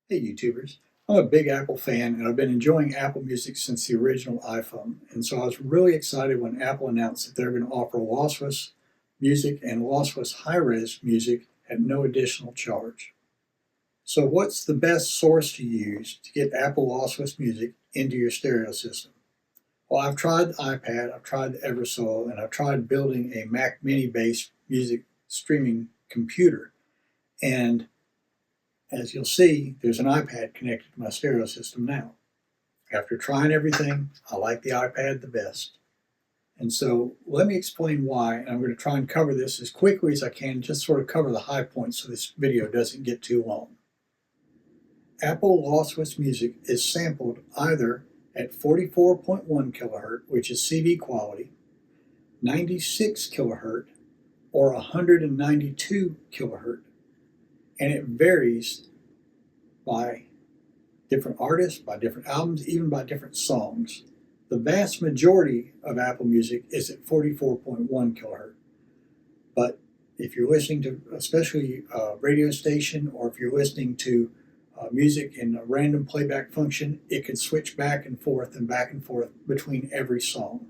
Hey YouTubers, I'm a big Apple fan and I've been enjoying Apple Music since the original iPhone. And so I was really excited when Apple announced that they're going to offer lossless music and lossless high-res music at no additional charge. So what's the best source to use to get Apple lossless music into your stereo system? Well, I've tried the iPad, I've tried the Eversolo, and I've tried building a Mac Mini-based music streaming computer. And as you'll see, there's an iPad connected to my stereo system now. After trying everything, I like the iPad the best. And so let me explain why, and I'm going to try and cover this as quickly as I can, just sort of cover the high points so this video doesn't get too long. Apple lossless music is sampled either at 44.1 kilohertz, which is CD quality, 96 kilohertz, or 192 kilohertz, and it varies by different artists, by different albums, even by different songs. The vast majority of Apple Music is at 44.1 kilohertz. But if you're listening to especially a radio station, or if you're listening to music in a random playback function, it can switch back and forth between every song.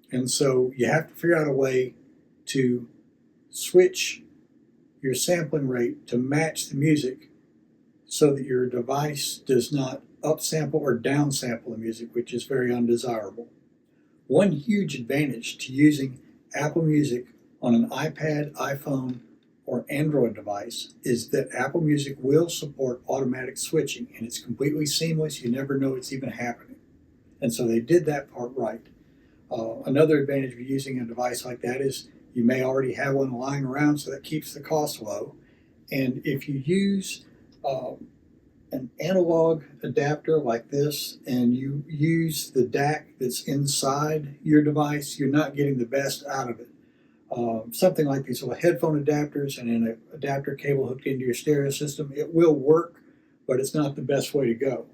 And so you have to figure out a way to switch your sampling rate to match the music so that your device does not upsample or downsample the music, which is very undesirable. One huge advantage to using Apple Music on an iPad, iPhone, or Android device is that Apple Music will support automatic switching, and it's completely seamless. You never know it's even happening. And so they did that part right. Another advantage of using a device like that is you may already have one lying around, so that keeps the cost low. And if you use an analog adapter like this and you use the DAC that's inside your device, you're not getting the best out of it. Something like these little headphone adapters and an adapter cable hooked into your stereo system, it will work, but it's not the best way to go.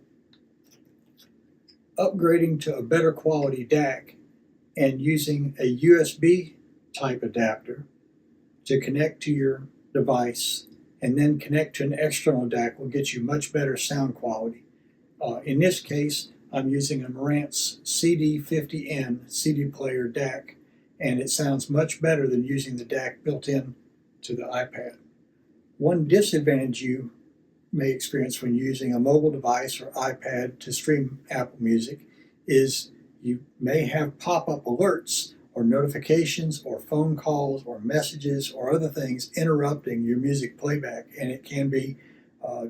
Upgrading to a better quality DAC and using a USB type adapter to connect to your device and then connect to an external DAC will get you much better sound quality. In this case, I'm using a Marantz CD50N CD player DAC, and it sounds much better than using the DAC built in to the iPad. One disadvantage you may experience when using a mobile device or iPad to stream Apple Music is you may have pop-up alerts or notifications or phone calls or messages or other things interrupting your music playback, and it can be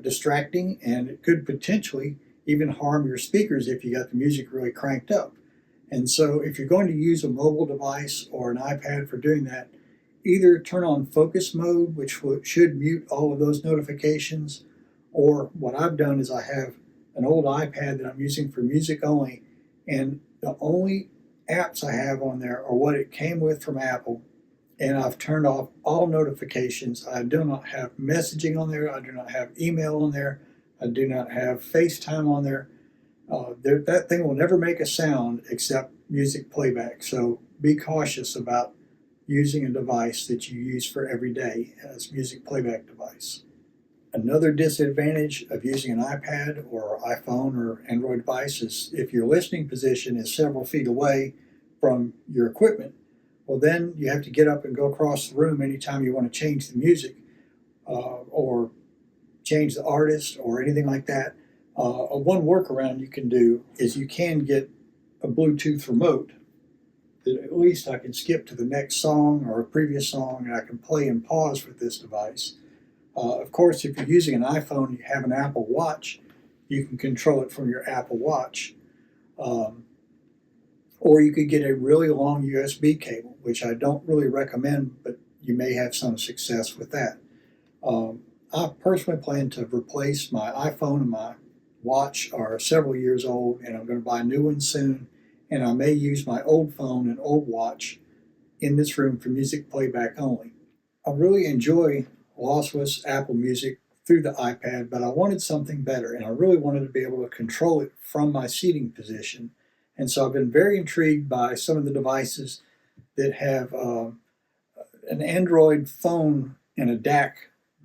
distracting, and it could potentially even harm your speakers if you got the music really cranked up. And so if you're going to use a mobile device or an iPad for doing that, either turn on focus mode, which should mute all of those notifications, or what I've done is I have an old iPad that I'm using for music only, and the only apps I have on there are what it came with from Apple, and I've turned off all notifications. I do not have messaging on there. I do not have email on there. I do not have FaceTime on there. That thing will never make a sound except music playback. So be cautious about using a device that you use for every day as a music playback device. Another disadvantage of using an iPad or iPhone or Android device is if your listening position is several feet away from your equipment, well, then you have to get up and go across the room anytime you want to change the music or change the artist or anything like that. One workaround you can do is you can get a Bluetooth remote that at least I can skip to the next song or a previous song, and I can play and pause with this device. Of course, if you're using an iPhone and you have an Apple Watch, you can control it from your Apple Watch. Or you could get a really long USB cable, which I don't really recommend, but you may have some success with that. I personally plan to replace my iPhone and my watch are several years old, and I'm going to buy new ones soon, and I may use my old phone and old watch in this room for music playback only. I really enjoy lossless Apple Music through the iPad, but I wanted something better, and I really wanted to be able to control it from my seating position. And so I've been very intrigued by some of the devices that have an Android phone and a DAC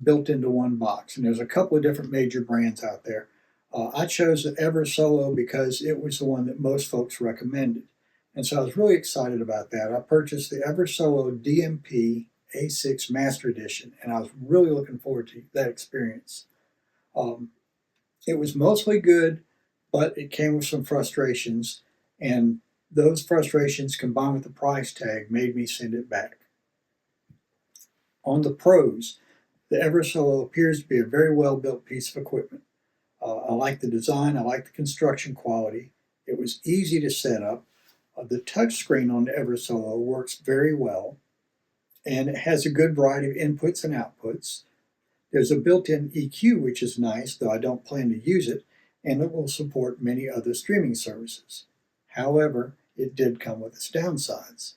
built into one box. And there's a couple of different major brands out there. I chose the Eversolo because it was the one that most folks recommended. And so I was really excited about that. I purchased the Eversolo DMP-A6 Master Edition, and I was really looking forward to that experience. It was mostly good, but it came with some frustrations, and those frustrations combined with the price tag made me send it back. On the pros, the Eversolo appears to be a very well-built piece of equipment. I like the design, I like the construction quality. It was easy to set up. The touchscreen on the Eversolo works very well, and it has a good variety of inputs and outputs. There's a built-in EQ, which is nice, though I don't plan to use it, and it will support many other streaming services. However, it did come with its downsides.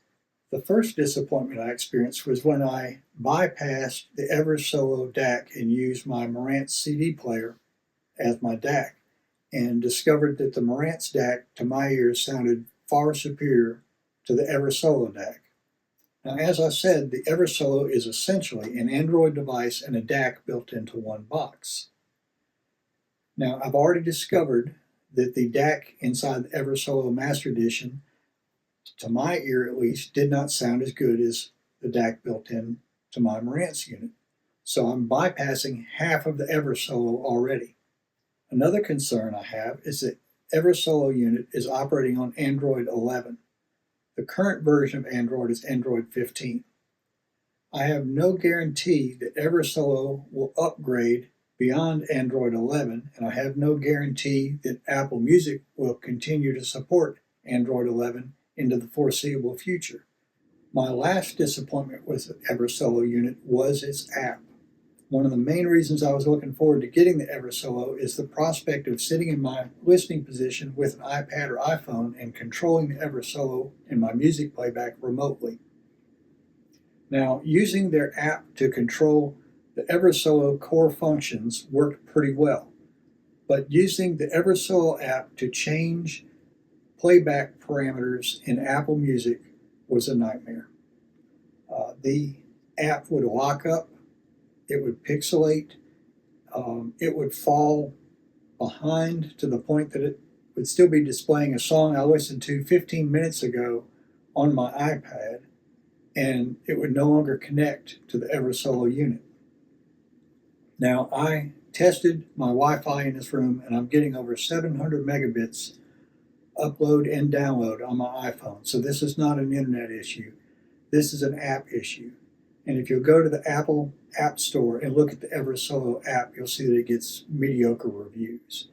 The first disappointment I experienced was when I bypassed the Eversolo DAC and used my Marantz CD player as my DAC, and discovered that the Marantz DAC, to my ears, sounded far superior to the Eversolo DAC. Now, as I said, the Eversolo is essentially an Android device and a DAC built into one box. Now, I've already discovered that the DAC inside the Eversolo Master Edition, to my ear at least, did not sound as good as the DAC built in to my Marantz unit. So I'm bypassing half of the Eversolo already. Another concern I have is that Eversolo unit is operating on Android 11. The current version of Android is Android 15. I have no guarantee that Eversolo will upgrade beyond Android 11, and I have no guarantee that Apple Music will continue to support Android 11 into the foreseeable future. My last disappointment with the Eversolo unit was its app. One of the main reasons I was looking forward to getting the Eversolo is the prospect of sitting in my listening position with an iPad or iPhone and controlling the Eversolo and my music playback remotely. Now, using their app to control the Eversolo core functions worked pretty well, but using the Eversolo app to change playback parameters in Apple Music was a nightmare. The app would lock up, it would pixelate, it would fall behind to the point that it would still be displaying a song I listened to 15 minutes ago on my iPad, and it would no longer connect to the Eversolo unit. Now, I tested my Wi-Fi in this room, and I'm getting over 700 megabits upload and download on my iPhone. So this is not an internet issue. This is an app issue. And if you'll go to the Apple App Store and look at the Eversolo app, you'll see that it gets mediocre reviews.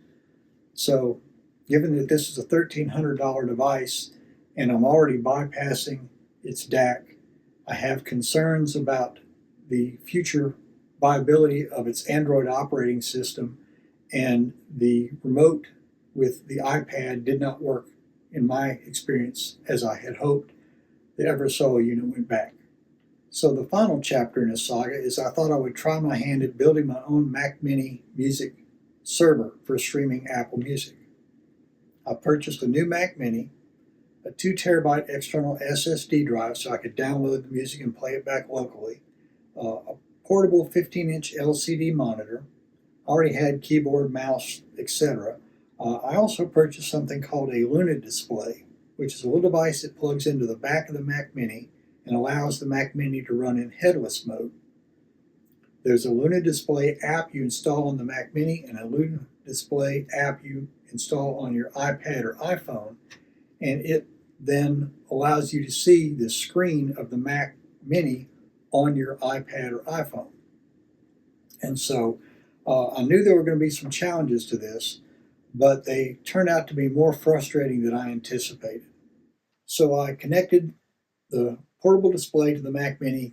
So given that this is a $1,300 device and I'm already bypassing its DAC, I have concerns about the future viability of its Android operating system, and the remote with the iPad did not work, in my experience, as I had hoped. The Eversolo unit went back. So the final chapter in this saga is I thought I would try my hand at building my own Mac Mini music server for streaming Apple Music. I purchased a new Mac Mini, a 2 terabyte external SSD drive so I could download the music and play it back locally, a portable 15-inch LCD monitor. I already had keyboard, mouse, etc. I also purchased something called a Luna display, which is a little device that plugs into the back of the Mac Mini and allows the Mac Mini to run in headless mode. There's a Luna display app you install on the Mac Mini and a Luna display app you install on your iPad or iPhone, and it then allows you to see the screen of the Mac Mini on your iPad or iPhone. And so I knew there were going to be some challenges to this, but they turned out to be more frustrating than I anticipated. So I connected the portable display to the Mac Mini,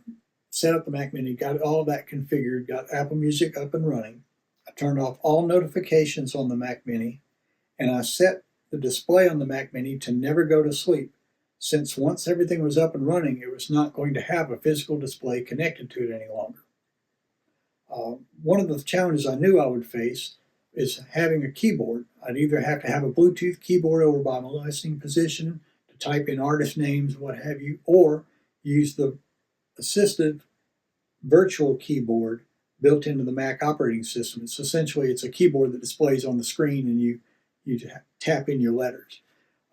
set up the Mac Mini, got all of that configured, got Apple Music up and running. I turned off all notifications on the Mac Mini, and I set the display on the Mac Mini to never go to sleep, since once everything was up and running, it was not going to have a physical display connected to it any longer. One of the challenges I knew I would face is having a keyboard. I'd either have to have a Bluetooth keyboard over by my listening position to type in artist names, what have you, or use the assistive virtual keyboard built into the Mac operating system. It's a keyboard that displays on the screen, and you tap in your letters.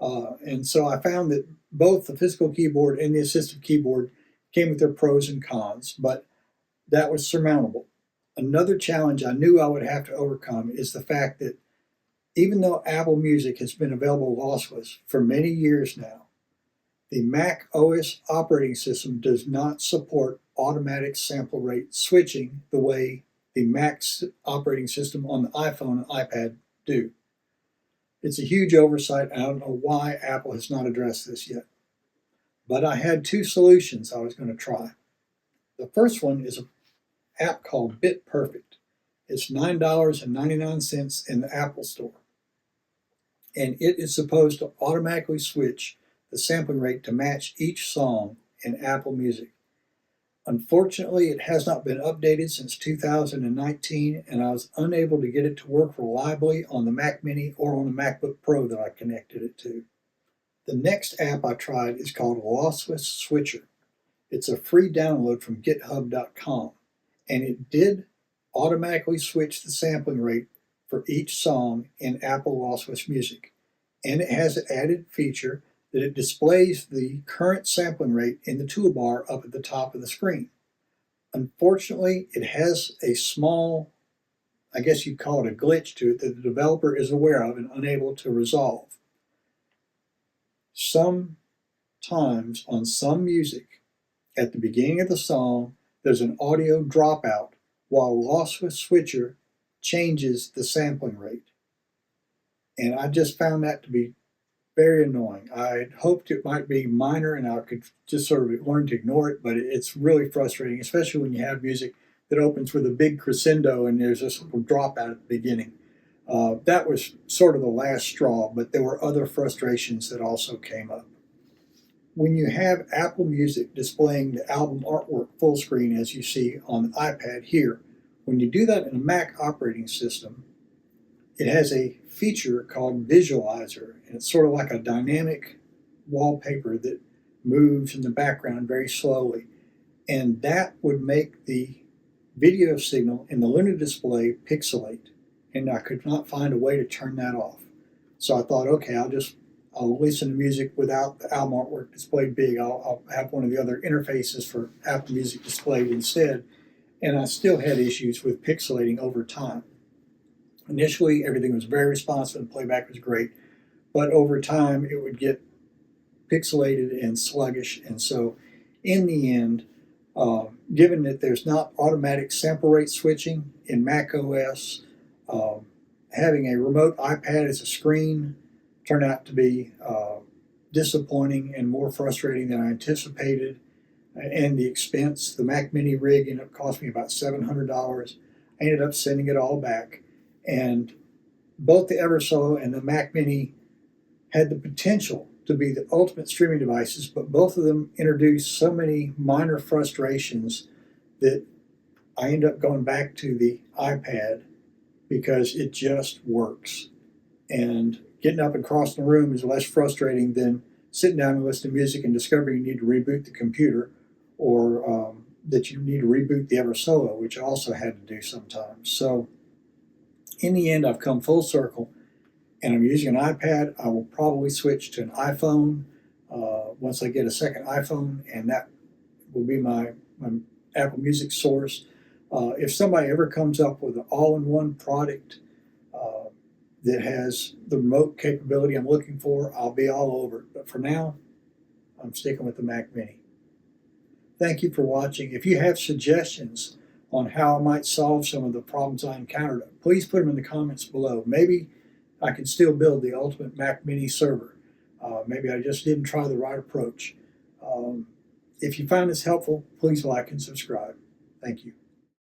And so I found that both the physical keyboard and the assistive keyboard came with their pros and cons, but that was surmountable. Another challenge I knew I would have to overcome is the fact that even though Apple Music has been available lossless for many years now, the Mac OS operating system does not support automatic sample rate switching the way the Mac operating system on the iPhone and iPad do. It's a huge oversight. I don't know why Apple has not addressed this yet. But I had two solutions I was going to try. The first one is an app called BitPerfect. It's $9.99 in the Apple Store. And it is supposed to automatically switch the sampling rate to match each song in Apple Music. Unfortunately, it has not been updated since 2019, and I was unable to get it to work reliably on the Mac Mini or on the MacBook Pro that I connected it to. The next app I tried is called Lossless Switcher. It's a free download from github.com, and it did automatically switch the sampling rate for each song in Apple Lossless Music. And it has an added feature that it displays the current sampling rate in the toolbar up at the top of the screen. Unfortunately, it has a small, I guess you'd call it a glitch to it, that the developer is aware of and unable to resolve. Sometimes on some music, at the beginning of the song, there's an audio dropout while Lossless Switcher changes the sampling rate. And I just found that to be very annoying. I hoped it might be minor and I could just sort of learn to ignore it, but it's really frustrating, especially when you have music that opens with a big crescendo and there's this little dropout at the beginning. That was sort of the last straw, but there were other frustrations that also came up. When you have Apple Music displaying the album artwork full screen as you see on the iPad here, when you do that in a Mac operating system, it has a feature called Visualizer, and it's sort of like a dynamic wallpaper that moves in the background very slowly. And that would make the video signal in the Luna display pixelate, and I could not find a way to turn that off. So I thought, okay, I'll listen to music without the album artwork displayed big. I'll have one of the other interfaces for Apple Music displayed instead. And I still had issues with pixelating over time. Initially, everything was very responsive and playback was great, but over time it would get pixelated and sluggish. And so in the end, given that there's not automatic sample rate switching in Mac OS, having a remote iPad as a screen turned out to be disappointing and more frustrating than I anticipated. And the expense, the Mac Mini rig ended up costing me about $700. I ended up sending it all back. And both the Eversolo and the Mac Mini had the potential to be the ultimate streaming devices, but both of them introduced so many minor frustrations that I ended up going back to the iPad because it just works. And getting up and crossing the room is less frustrating than sitting down and listening to music and discovering you need to reboot the computer, or that you need to reboot the Eversolo, which I also had to do sometimes. So in the end, I've come full circle, and I'm using an iPad. I will probably switch to an iPhone once I get a second iPhone, and that will be my Apple Music source. If somebody ever comes up with an all-in-one product that has the remote capability I'm looking for, I'll be all over it. But for now, I'm sticking with the Mac Mini. Thank you for watching. If you have suggestions on how I might solve some of the problems I encountered, please put them in the comments below. Maybe I can still build the ultimate Mac Mini server. Maybe I just didn't try the right approach. If you found this helpful, please like and subscribe. Thank you.